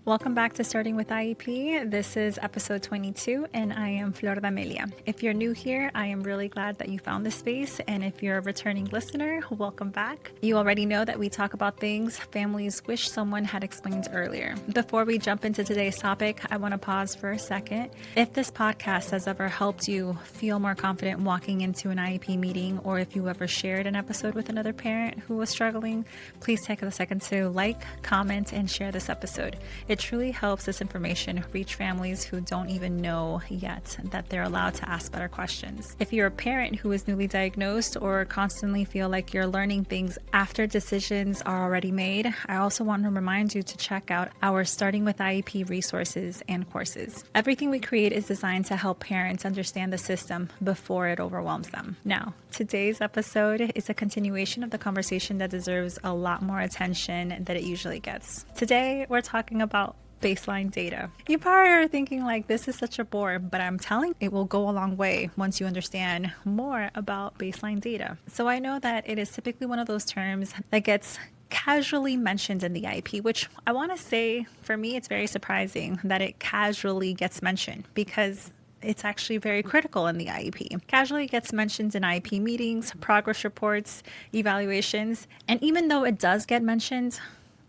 Welcome back to Starting with IEP. This is episode 22, and I am Flor D'Amelia. If you're new here, I am really glad that you found this space, and if you're a returning listener, welcome back. You already know that we talk about things families wish someone had explained earlier. Before we jump into today's topic, I want to pause for a second. If this podcast has ever helped you feel more confident walking into an IEP meeting, or if you ever shared an episode with another parent who was struggling, please take a second to like, comment, and share this episode. It truly helps this information reach families who don't even know yet that they're allowed to ask better questions. If you're a parent who is newly diagnosed or constantly feel like you're learning things after decisions are already made, I also want to remind you to check out our Starting with IEP resources and courses. Everything we create is designed to help parents understand the system before it overwhelms them. Now, today's episode is a continuation of the conversation that deserves a lot more attention than it usually gets. Today, we're talking about baseline data. You probably are thinking like, this is such a bore, but I'm telling you, it will go a long way once you understand more about baseline data. So I know that it is typically one of those terms that gets casually mentioned in the IEP, which I want to say, for me, it's very surprising that it casually gets mentioned because it's actually very critical in the IEP. Casually gets mentioned in IEP meetings, progress reports, evaluations, and even though it does get mentioned,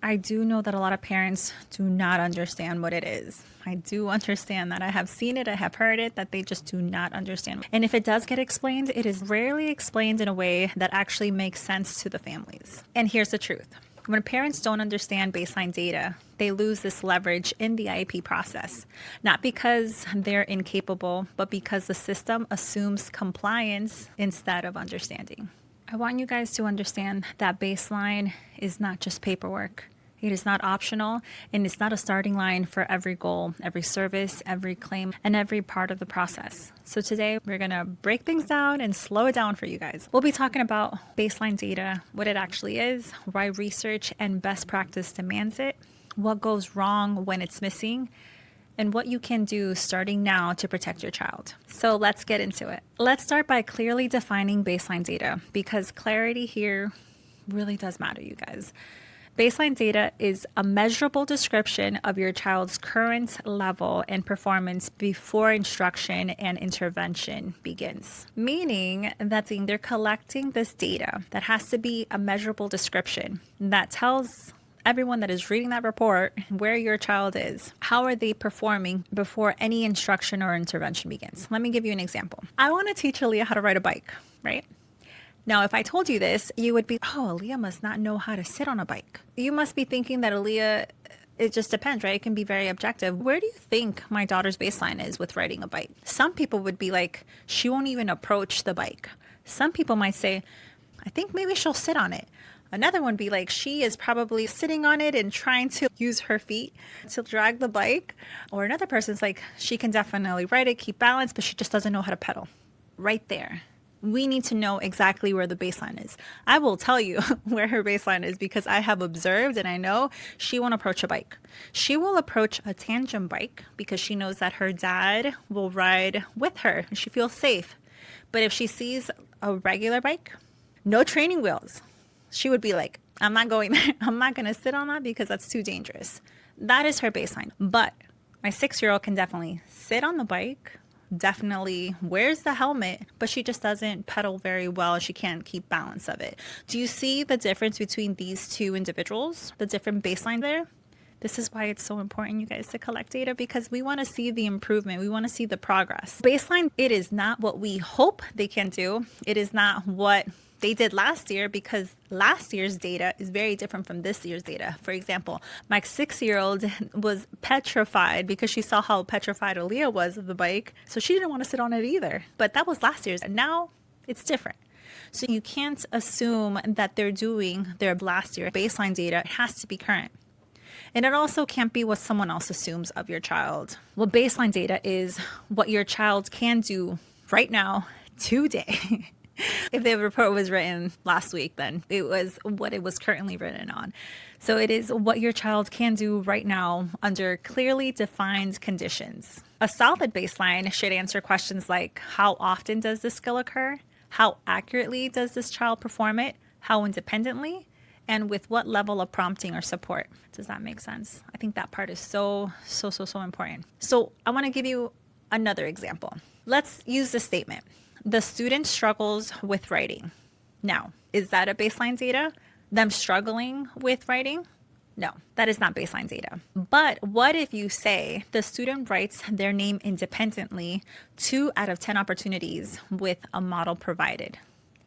I do know that a lot of parents do not understand what it is. I do understand that. I have seen it, I have heard it, that they just do not understand. And if it does get explained, it is rarely explained in a way that actually makes sense to the families. And here's the truth. When parents don't understand baseline data, they lose this leverage in the IEP process. Not because they're incapable, but because the system assumes compliance instead of understanding. I want you guys to understand that baseline is not just paperwork. It is not optional, and it's not a starting line for every goal, every service, every claim, and every part of the process. So today, we're going to break things down and slow it down for you guys. We'll be talking about baseline data, what it actually is, why research and best practice demands it, what goes wrong when it's missing, and what you can do starting now to protect your child. So let's get into it. Let's start by clearly defining baseline data, because clarity here really does matter, you guys. Baseline data is a measurable description of your child's current level and performance before instruction and intervention begins. Meaning that they're collecting this data that has to be a measurable description that tells everyone that is reading that report where your child is. How are they performing before any instruction or intervention begins? Let me give you an example. I want to teach Aaliyah how to ride a bike, right? Now, if I told you this, you would be, oh, Aaliyah must not know how to sit on a bike. You must be thinking that Aaliyah, it just depends, right? It can be very objective. Where do you think my daughter's baseline is with riding a bike? Some people would be like, she won't even approach the bike. Some people might say, I think maybe she'll sit on it. Another one be like, she is probably sitting on it and trying to use her feet to drag the bike. Or another person's like, she can definitely ride it, keep balance, but she just doesn't know how to pedal. Right there. We need to know exactly where the baseline is. I will tell you where her baseline is because I have observed and I know she won't approach a bike. She will approach a tandem bike because she knows that her dad will ride with her and she feels safe. But if she sees a regular bike, no training wheels, she would be like, I'm not going there. I'm not going to sit on that because that's too dangerous. That is her baseline. But my 6-year-old can definitely sit on the bike, definitely wears the helmet, but she just doesn't pedal very well. She can't keep balance of it. Do you see the difference between these two individuals? The different baseline there? This is why it's so important, you guys, to collect data because we want to see the improvement. We want to see the progress. Baseline, it is not what we hope they can do. It is not what they did last year because last year's data is very different from this year's data. For example, my 6-year-old was petrified because she saw how petrified Aaliyah was of the bike. So she didn't want to sit on it either. But that was last year's. And now it's different. So you can't assume that they're doing their last year baseline data. It has to be current. And it also can't be what someone else assumes of your child. Well, baseline data is what your child can do right now, today. If the report was written last week, then it was what it was currently written on. So it is what your child can do right now under clearly defined conditions. A solid baseline should answer questions like, how often does this skill occur? How accurately does this child perform it? How independently? and with what level of prompting or support. Does that make sense? I think that part is so important. So I want to give you another example. Let's use this statement. The student struggles with writing. Now, is that a baseline data? Them struggling with writing? No, that is not baseline data. But what if you say the student writes their name independently 2 out of 10 opportunities with a model provided?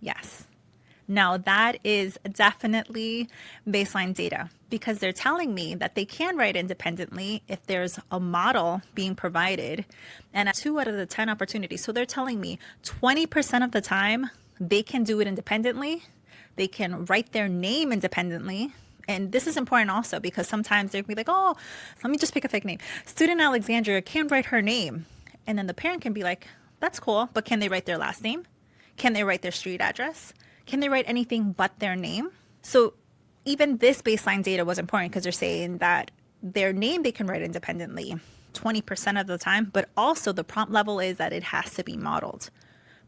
Yes. Now that is definitely baseline data because they're telling me that they can write independently if there's a model being provided and at 2 out of the 10 opportunities. So they're telling me 20% of the time they can do it independently. They can write their name independently. And this is important also because sometimes they'll be like, oh, let me just pick a fake name. Student Alexandria can write her name. And then the parent can be like, that's cool, but can they write their last name? Can they write their street address? Can they write anything but their name? So even this baseline data was important because they're saying that their name they can write independently 20% of the time, but also the prompt level is that it has to be modeled.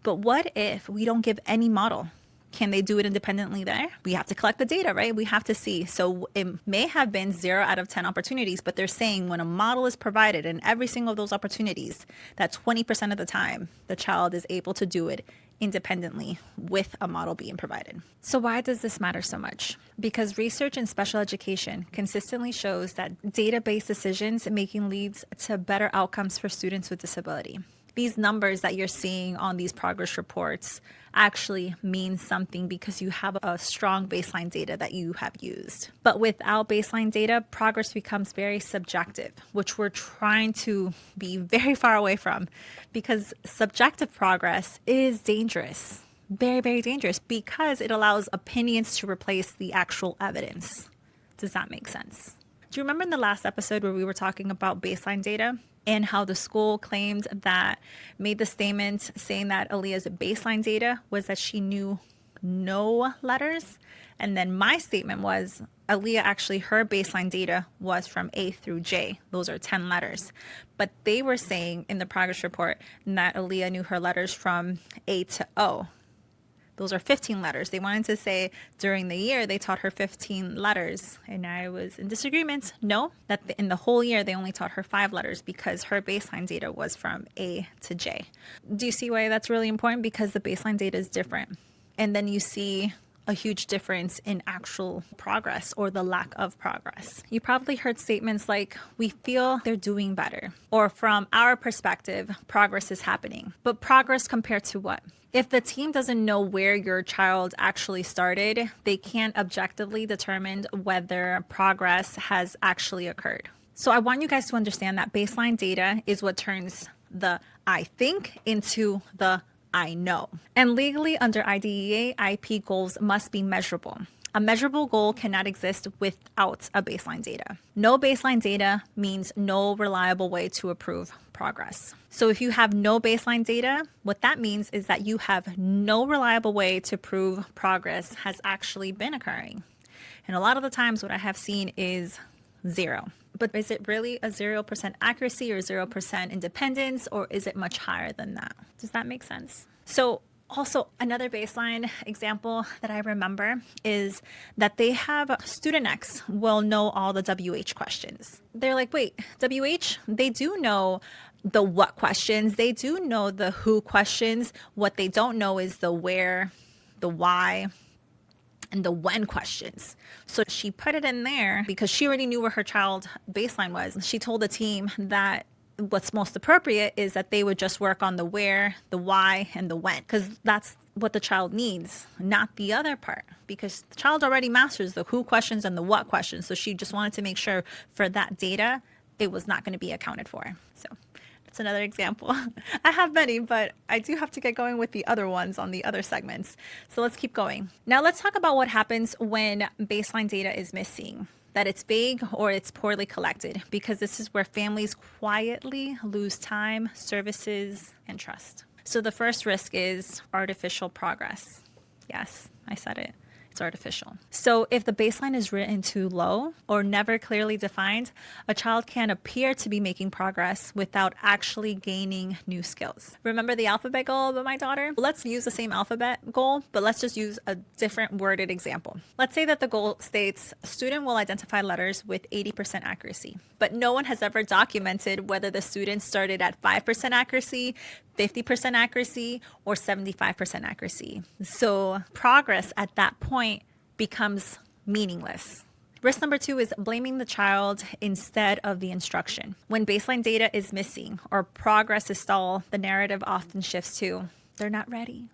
But what if we don't give any model? Can they do it independently there? We have to collect the data, right? We have to see. So it may have been 0 out of 10 opportunities, but they're saying when a model is provided in every single of those opportunities, that 20% of the time, the child is able to do it independently with a model being provided. So why does this matter so much? Because research in special education consistently shows that data-based decisions making leads to better outcomes for students with disability. These numbers that you're seeing on these progress reports actually mean something because you have a strong baseline data that you have used. But without baseline data, progress becomes very subjective, which we're trying to be very far away from because subjective progress is dangerous, very, very dangerous because it allows opinions to replace the actual evidence. Does that make sense? Do you remember in the last episode where we were talking about baseline data? And how the school claimed that made the statement saying that Aaliyah's baseline data was that she knew no letters. And then my statement was Aaliyah actually, her baseline data was from A through J. Those are 10 letters. But they were saying in the progress report that Aaliyah knew her letters from A to O. Those are 15 letters. They wanted to say during the year they taught her 15 letters. And I was in disagreement. No, that in the whole year they only taught her 5 letters because her baseline data was from A to J. Do you see why that's really important? Because the baseline data is different. And then you see a huge difference in actual progress or the lack of progress. You probably heard statements like, we feel they're doing better. Or from our perspective, progress is happening. But progress compared to what? If the team doesn't know where your child actually started, they can't objectively determine whether progress has actually occurred. So I want you guys to understand that baseline data is what turns the I think into the I know. And legally under IDEA, IP goals must be measurable. A measurable goal cannot exist without a baseline data. No baseline data means no reliable way to approve progress. So if you have no baseline data, what that means is that you have no reliable way to prove progress has actually been occurring. And a lot of the times what I have seen is 0. But is it really a 0% accuracy or 0% independence, or is it much higher than that? Does that make sense? So also, another baseline example that I remember is that they have student X will know all the WH questions. They're like, wait, WH? They do know the what questions. They do know the who questions. What they don't know is the where, the why, and the when questions. So she put it in there because she already knew where her child baseline was. She told the team that what's most appropriate is that they would just work on the where, the why, and the when, because that's what the child needs, not the other part, because the child already masters the who questions and the what questions. So she just wanted to make sure for that data, it was not going to be accounted for. So that's another example. I have many, but I do have to get going with the other ones on the other segments. So let's keep going. Now let's talk about what happens when baseline data is missing, that it's vague or it's poorly collected, because this is where families quietly lose time, services, and trust. So the first risk is artificial progress. Yes, I said it. It's artificial. So if the baseline is written too low or never clearly defined, a child can appear to be making progress without actually gaining new skills. Remember the alphabet goal with my daughter? Let's use the same alphabet goal, but let's just use a different worded example. Let's say that the goal states, student will identify letters with 80% accuracy, but no one has ever documented whether the student started at 5% accuracy, 50% accuracy, or 75% accuracy. So progress at that point becomes meaningless. Risk number 2 is blaming the child instead of the instruction. When baseline data is missing or progress is stalled, the narrative often shifts to, they're not ready.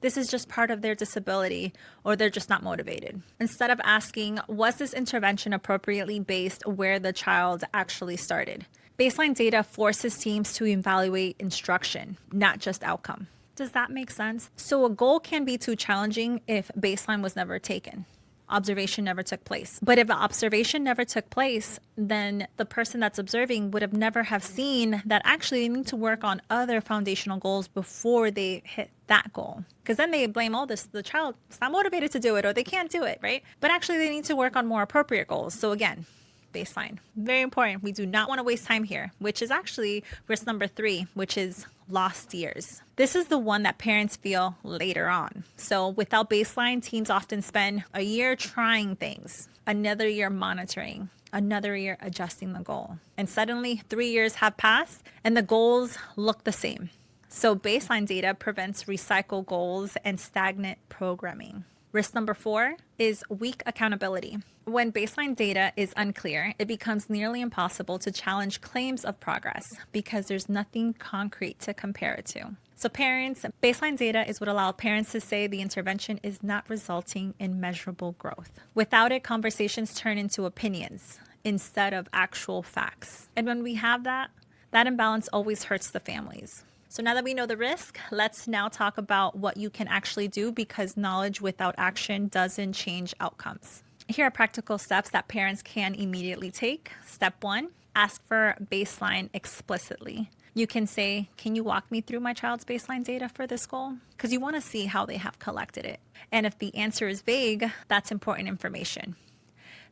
This is just part of their disability, or they're just not motivated. Instead of asking, was this intervention appropriately based where the child actually started? Baseline data forces teams to evaluate instruction, not just outcome. Does that make sense? So a goal can be too challenging if baseline was never taken. Observation never took place. But if observation never took place, then the person that's observing would have never have seen that actually they need to work on other foundational goals before they hit that goal. Because then they blame all this, the child is not motivated to do it or they can't do it, right? But actually they need to work on more appropriate goals. So again, baseline. Very important. We do not want to waste time here, which is actually risk number 3, which is lost years. This is the one that parents feel later on. So without baseline, teams often spend a year trying things, another year monitoring, another year adjusting the goal. And suddenly 3 years have passed and the goals look the same. So baseline data prevents recycled goals and stagnant programming. Risk number 4 is weak accountability. When baseline data is unclear, it becomes nearly impossible to challenge claims of progress because there's nothing concrete to compare it to. So parents, baseline data is what allows parents to say the intervention is not resulting in measurable growth. Without it, conversations turn into opinions instead of actual facts. And when we have that imbalance always hurts the families. So now that we know the risk, let's now talk about what you can actually do, because knowledge without action doesn't change outcomes. Here are practical steps that parents can immediately take. Step 1, ask for baseline explicitly. You can say, can you walk me through my child's baseline data for this goal? Because you want to see how they have collected it. And if the answer is vague, that's important information.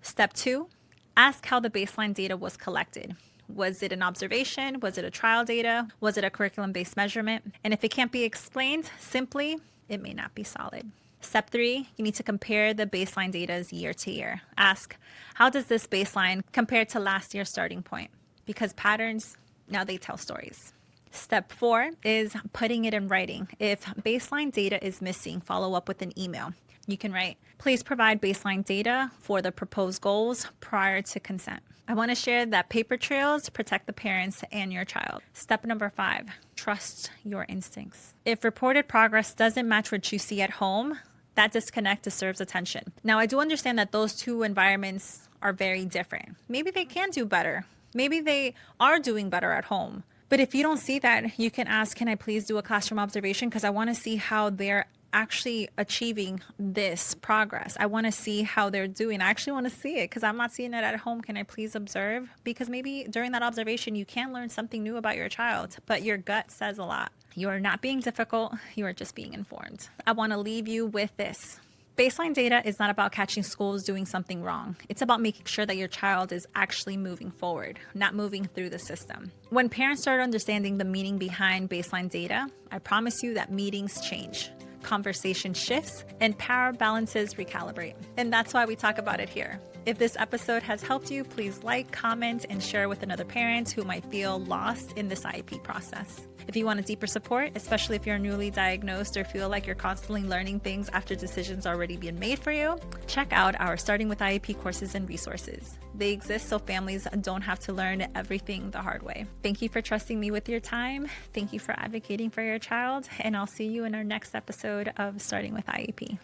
Step 2, ask how the baseline data was collected. Was it an observation? Was it a trial data? Was it a curriculum-based measurement? And if it can't be explained simply, it may not be solid. Step 3, you need to compare the baseline data year to year. Ask, how does this baseline compare to last year's starting point? Because patterns, now they tell stories. Step 4 is putting it in writing. If baseline data is missing, follow up with an email. You can write, please provide baseline data for the proposed goals prior to consent. I want to share that paper trails protect the parents and your child. Step number 5, trust your instincts. If reported progress doesn't match what you see at home, that disconnect deserves attention. Now, I do understand that those two environments are very different. Maybe they can do better. Maybe they are doing better at home. But if you don't see that, you can ask, can I please do a classroom observation? Because I want to see how they're actually achieving this progress. I want to see how they're doing. I actually want to see it because I'm not seeing it at home. Can I please observe? Because maybe during that observation, you can learn something new about your child, but your gut says a lot. You are not being difficult. You are just being informed. I want to leave you with this. Baseline data is not about catching schools doing something wrong. It's about making sure that your child is actually moving forward, not moving through the system. When parents start understanding the meaning behind baseline data, I promise you that meetings change, conversation shifts, and power balances recalibrate. And that's why we talk about it here. If this episode has helped you, please like, comment, and share with another parent who might feel lost in this IEP process. If you want a deeper support, especially if you're newly diagnosed or feel like you're constantly learning things after decisions already been made for you, check out our Starting with IEP courses and resources. They exist so families don't have to learn everything the hard way. Thank you for trusting me with your time. Thank you for advocating for your child, and I'll see you in our next episode of Starting with IEP.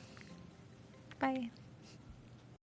Bye.